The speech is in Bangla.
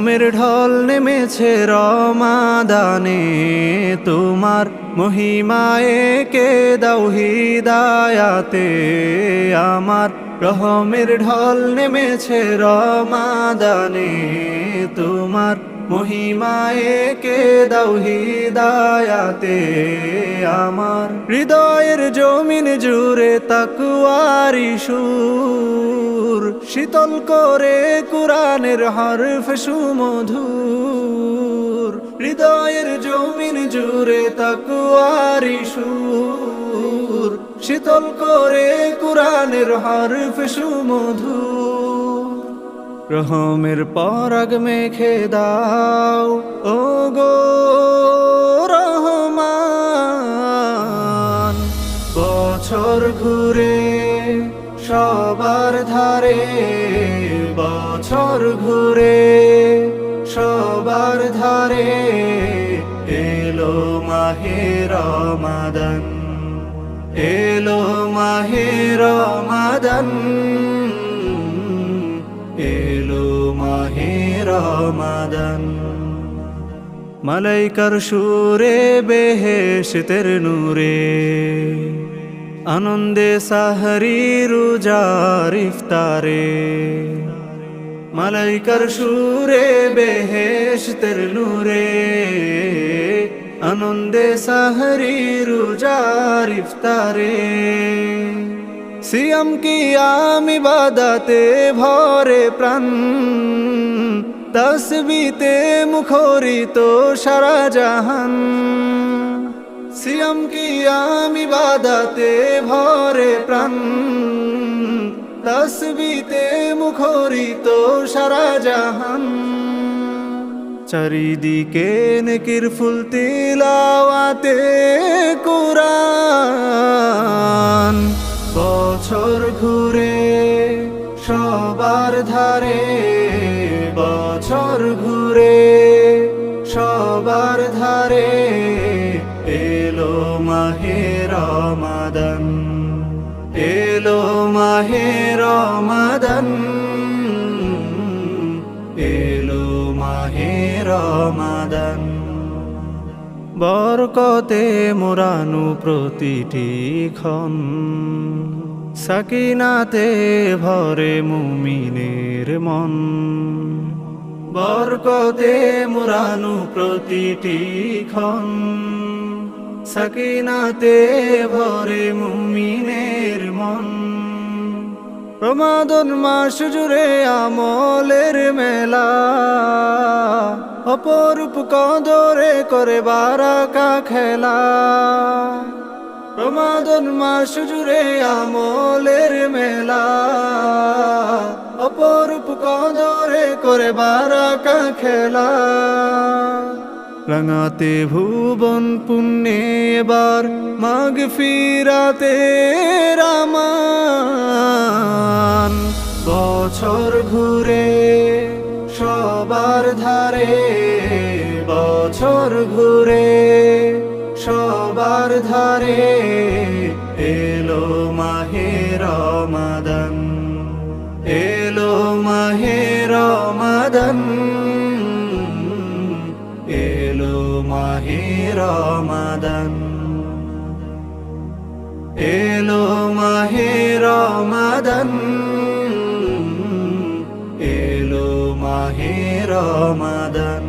রহমের ঢল নেমেছে রমাদানে, তোমার মহিমায় কে দাও হিদায়াতে আমার। রহমের ঢল নেমেছে রমাদানে, তোমার মহিমায় কে দাও হিদায়াতে আমার। হৃদয়ের জমিন জুড়ে তাকওয়ারি সুর, শীতল করে কুরআনের হরফ সুমধুর। হৃদয়ের জমিন জুড়ে তাকওয়ারি সুর, শীতল করে কুরআনের হরফ সুমধুর। রহমের পরাগ মেখে দাও ও গো রহমান। বছর ঘুরে সবার ধারে, বছর ঘুরে সবার ধারে, এলো মাহে রমাদান, এলো মাহে রমাদান, এলো মাহে রমাদান। মালাইকার সুরে বেহেশতের নূরে, আনন্দে সাহরি রোজার ইফতারে। মালাইকার সুরে বেহেশতের নূরে, আনন্দে সাহরি রোজার ইফতারে। সিয়াম কিয়াম ইবাদতে ভরে প্রাণ, তাসবিতে মুখরিত সারা জাহান। সিয়াম কিয়াম ইবাদতে ভরে প্রাণ, তাসবিতে মুখরিত সারা জাহান। চারিদিকে নেকির ফুল তিলাওয়াতে কুরআন। বছর ঘুরে সবার ধারে, বছর ঘুরে সবার ধারে, এলো মাহে রমাদান, এলো মাহে রমাদান, এলো মাহে রমাদান। বরকতে মোরানু প্রতিটি ক্ষণ, সাকিনাতে ভরে মুমিনের মন। বরকতে মোরানু প্রতিটি ক্ষণ, সাকিনাতে ভরে মুমিনের মন। রমাদান মাস জুড়ে আমলের মেলা, অপরূপ কদরে করে বারাকা খেলা। রমাদান মাস জুড়ে আমলের মেলা, অপরূপ কদরে করে বারাকা খেলা। রাঙাতে ভুবন পুণ্যে এবার মাগফিরাতে রামান। বছর ঘুরে সবার ধারে, বছর ঘুরে সবার ধারে, এলো মাহে রমাদান, এলো মাহে রমাদান, এলো মাহে রমাদান, এলো মাহে রমাদান, এলো মাহে রমাদান।